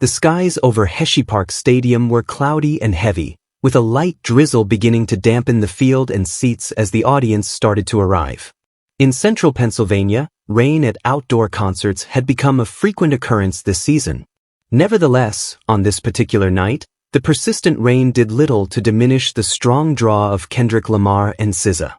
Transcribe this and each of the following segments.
The skies over Hershey Park Stadium were cloudy and heavy, with a light drizzle beginning to dampen the field and seats as the audience started to arrive. In central Pennsylvania, rain at outdoor concerts had become a frequent occurrence this season. Nevertheless, on this particular night, the persistent rain did little to diminish the strong draw of Kendrick Lamar and SZA.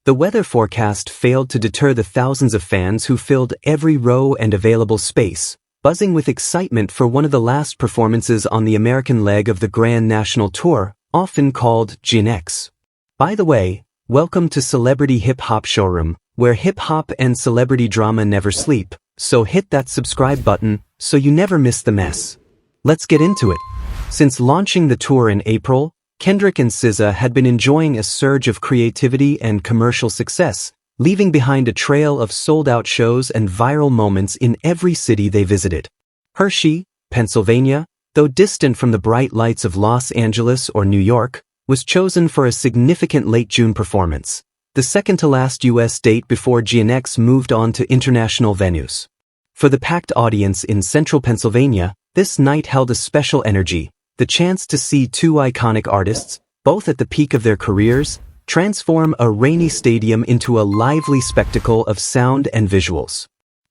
The weather forecast failed to deter the thousands of fans who filled every row and available space, buzzing with excitement for one of the last performances on the American leg of the Grand National Tour, often called GNX. By the way, welcome to Celebrity Hip Hop Showroom, where hip hop and celebrity drama never sleep, so hit that subscribe button so you never miss the mess. Let's get into it. Since launching the tour in April, Kendrick and SZA had been enjoying a surge of creativity and commercial success, leaving behind a trail of sold-out shows and viral moments in every city they visited. Hershey, Pennsylvania, though distant from the bright lights of Los Angeles or New York, was chosen for a significant late June performance, the second-to-last U.S. date before GNX moved on to international venues. For the packed audience in central Pennsylvania, this night held a special energy, the chance to see two iconic artists, both at the peak of their careers, transform a rainy stadium into a lively spectacle of sound and visuals.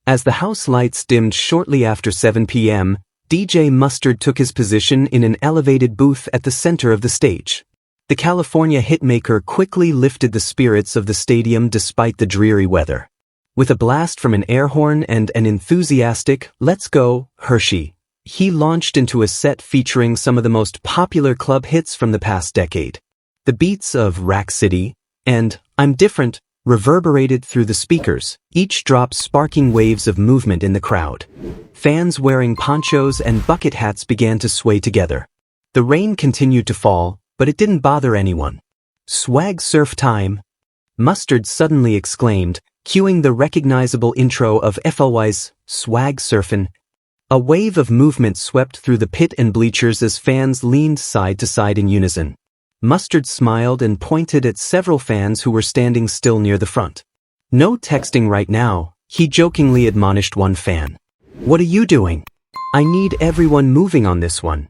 As the house lights dimmed shortly after 7 p.m., DJ Mustard took his position in an elevated booth at the center of the stage. The California hitmaker quickly lifted the spirits of the stadium despite the dreary weather. With a blast from an air horn and an enthusiastic, "Let's go, Hershey," he launched into a set featuring some of the most popular club hits from the past decade. The beats of Rack City and I'm Different reverberated through the speakers, each drop sparking waves of movement in the crowd. Fans wearing ponchos and bucket hats began to sway together. The rain continued to fall, but it didn't bother anyone. "Swag surf time!" Mustard suddenly exclaimed, cueing the recognizable intro of FLY's Swag Surfin'. A wave of movement swept through the pit and bleachers as fans leaned side to side in unison. Mustard smiled and pointed at several fans who were standing still near the front. "No texting right now," he jokingly admonished one fan. "What are you doing? I need everyone moving on this one."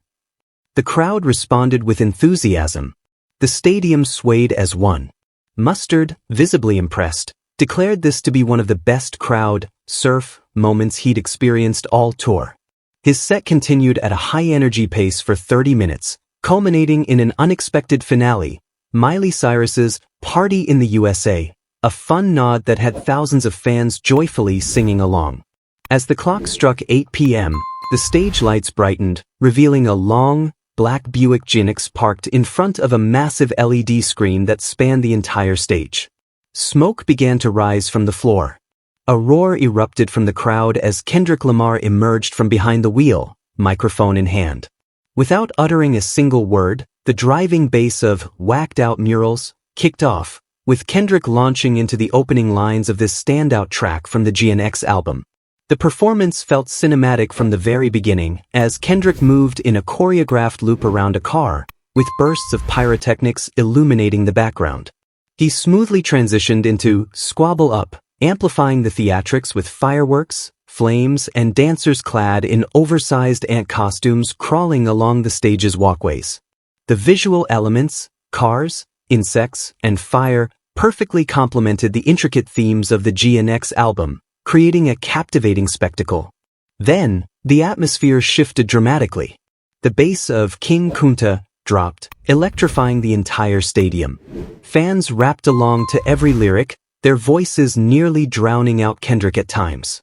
The crowd responded with enthusiasm. The stadium swayed as one. Mustard, visibly impressed, declared this to be one of the best crowd surf moments he'd experienced all tour. His set continued at a high-energy pace for 30 minutes, culminating in an unexpected finale, Miley Cyrus's Party in the USA, a fun nod that had thousands of fans joyfully singing along. As the clock struck 8 p.m., the stage lights brightened, revealing a long, black Buick GNX parked in front of a massive LED screen that spanned the entire stage. Smoke began to rise from the floor. A roar erupted from the crowd as Kendrick Lamar emerged from behind the wheel, microphone in hand. Without uttering a single word, the driving bass of "Whacked Out Murals" kicked off, with Kendrick launching into the opening lines of this standout track from the GNX album. The performance felt cinematic from the very beginning, as Kendrick moved in a choreographed loop around a car, with bursts of pyrotechnics illuminating the background. He smoothly transitioned into "Squabble Up," amplifying the theatrics with fireworks, flames, and dancers clad in oversized ant costumes crawling along the stage's walkways. The visual elements, cars, insects, and fire, perfectly complemented the intricate themes of the GNX album, creating a captivating spectacle. Then, the atmosphere shifted dramatically. The bass of King Kunta dropped, electrifying the entire stadium. Fans rapped along to every lyric, their voices nearly drowning out Kendrick at times.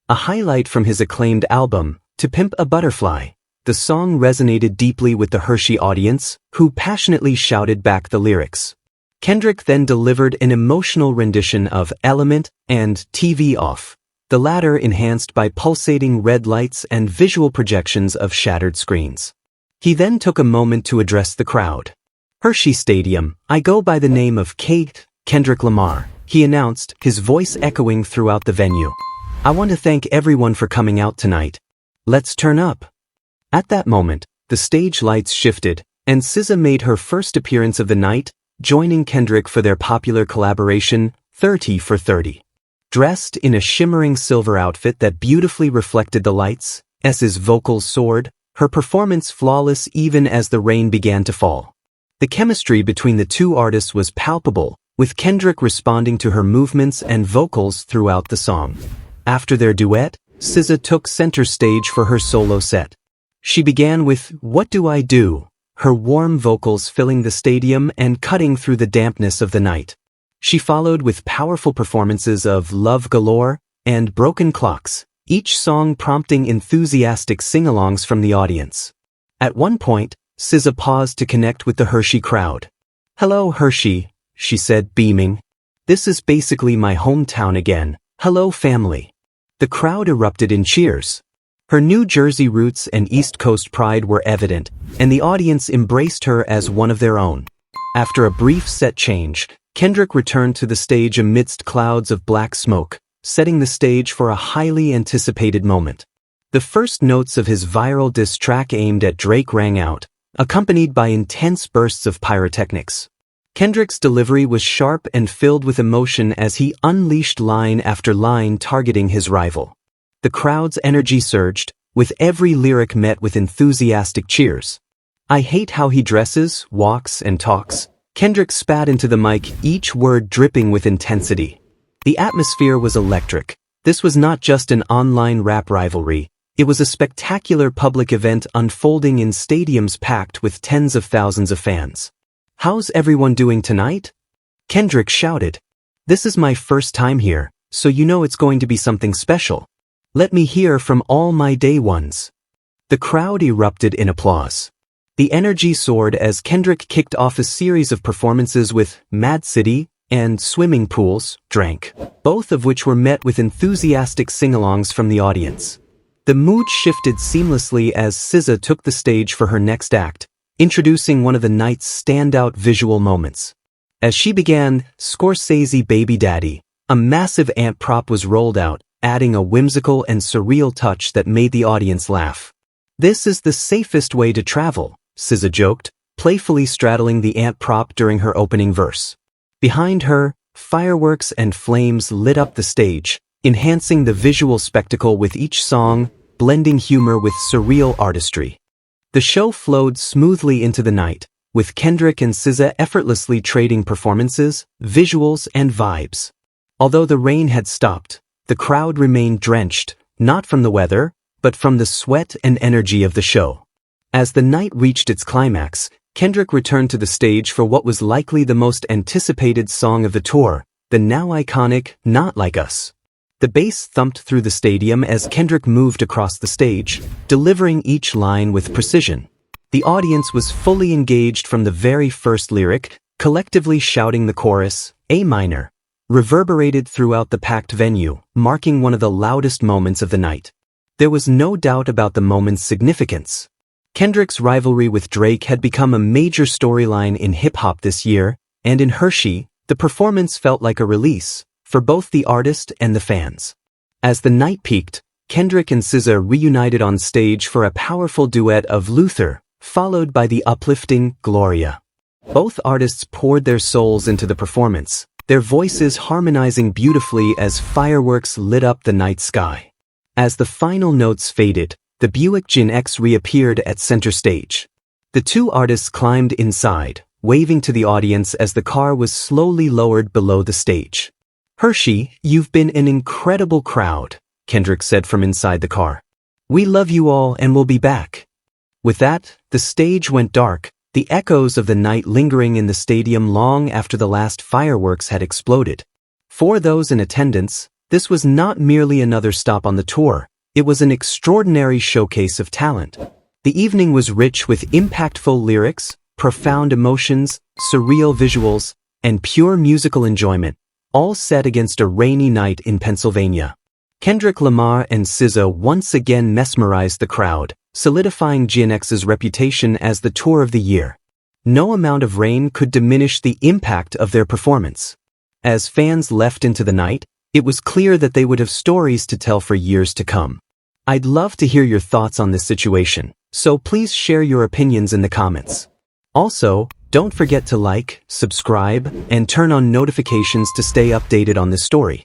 A highlight from his acclaimed album, To Pimp a Butterfly, the song resonated deeply with the Hershey audience, who passionately shouted back the lyrics. Kendrick then delivered an emotional rendition of Element and TV Off, the latter enhanced by pulsating red lights and visual projections of shattered screens. He then took a moment to address the crowd. "Hershey Stadium, I go by the name of Kendrick Lamar," he announced, his voice echoing throughout the venue. "I want to thank everyone for coming out tonight. Let's turn up." At that moment, the stage lights shifted, and SZA made her first appearance of the night, joining Kendrick for their popular collaboration, 30 for 30. Dressed in a shimmering silver outfit that beautifully reflected the lights, SZA's vocals soared, her performance flawless even as the rain began to fall. The chemistry between the two artists was palpable, with Kendrick responding to her movements and vocals throughout the song. After their duet, SZA took center stage for her solo set. She began with "What Do I Do?", her warm vocals filling the stadium and cutting through the dampness of the night. She followed with powerful performances of "Love Galore" and "Broken Clocks", each song prompting enthusiastic sing-alongs from the audience. At one point, SZA paused to connect with the Hershey crowd. "Hello, Hershey," she said, beaming. "This is basically my hometown again. Hello, family." The crowd erupted in cheers. Her New Jersey roots and East Coast pride were evident, and the audience embraced her as one of their own. After a brief set change, Kendrick returned to the stage amidst clouds of black smoke, setting the stage for a highly anticipated moment. The first notes of his viral diss track aimed at Drake rang out, accompanied by intense bursts of pyrotechnics. Kendrick's delivery was sharp and filled with emotion as he unleashed line after line targeting his rival. The crowd's energy surged, with every lyric met with enthusiastic cheers. "I hate how he dresses, walks, and talks," Kendrick spat into the mic, each word dripping with intensity. The atmosphere was electric. This was not just an online rap rivalry. It was a spectacular public event unfolding in stadiums packed with tens of thousands of fans. "How's everyone doing tonight?" Kendrick shouted. "This is my first time here, so you know it's going to be something special. Let me hear from all my day ones." The crowd erupted in applause. The energy soared as Kendrick kicked off a series of performances with "Mad City" and "Swimming Pools, Drank", both of which were met with enthusiastic sing-alongs from the audience. The mood shifted seamlessly as SZA took the stage for her next act, introducing one of the night's standout visual moments. As she began "Scorsese Baby Daddy", a massive ant prop was rolled out, adding a whimsical and surreal touch that made the audience laugh. "This is the safest way to travel," SZA joked, playfully straddling the ant prop during her opening verse. Behind her, fireworks and flames lit up the stage, enhancing the visual spectacle with each song, blending humor with surreal artistry. The show flowed smoothly into the night, with Kendrick and SZA effortlessly trading performances, visuals, and vibes. Although the rain had stopped, the crowd remained drenched, not from the weather, but from the sweat and energy of the show. As the night reached its climax, Kendrick returned to the stage for what was likely the most anticipated song of the tour, the now iconic "Not Like Us." The bass thumped through the stadium as Kendrick moved across the stage, delivering each line with precision. The audience was fully engaged from the very first lyric, collectively shouting the chorus, "A minor," reverberated throughout the packed venue, marking one of the loudest moments of the night. There was no doubt about the moment's significance. Kendrick's rivalry with Drake had become a major storyline in hip-hop this year, and in Hershey, the performance felt like a release, for both the artist and the fans. As the night peaked, Kendrick and SZA reunited on stage for a powerful duet of "Luther", followed by the uplifting "Gloria". Both artists poured their souls into the performance, their voices harmonizing beautifully as fireworks lit up the night sky. As the final notes faded, the Buick GenX reappeared at center stage. The two artists climbed inside, waving to the audience as the car was slowly lowered below the stage. "Hershey, you've been an incredible crowd," Kendrick said from inside the car. "We love you all and we'll be back." With that, the stage went dark, the echoes of the night lingering in the stadium long after the last fireworks had exploded. For those in attendance, this was not merely another stop on the tour. It was an extraordinary showcase of talent. The evening was rich with impactful lyrics, profound emotions, surreal visuals, and pure musical enjoyment, all set against a rainy night in Pennsylvania. Kendrick Lamar and SZA once again mesmerized the crowd, solidifying GNX's reputation as the tour of the year. No amount of rain could diminish the impact of their performance. As fans left into the night, it was clear that they would have stories to tell for years to come. I'd love to hear your thoughts on this situation, so please share your opinions in the comments. Also, don't forget to like, subscribe, and turn on notifications to stay updated on this story.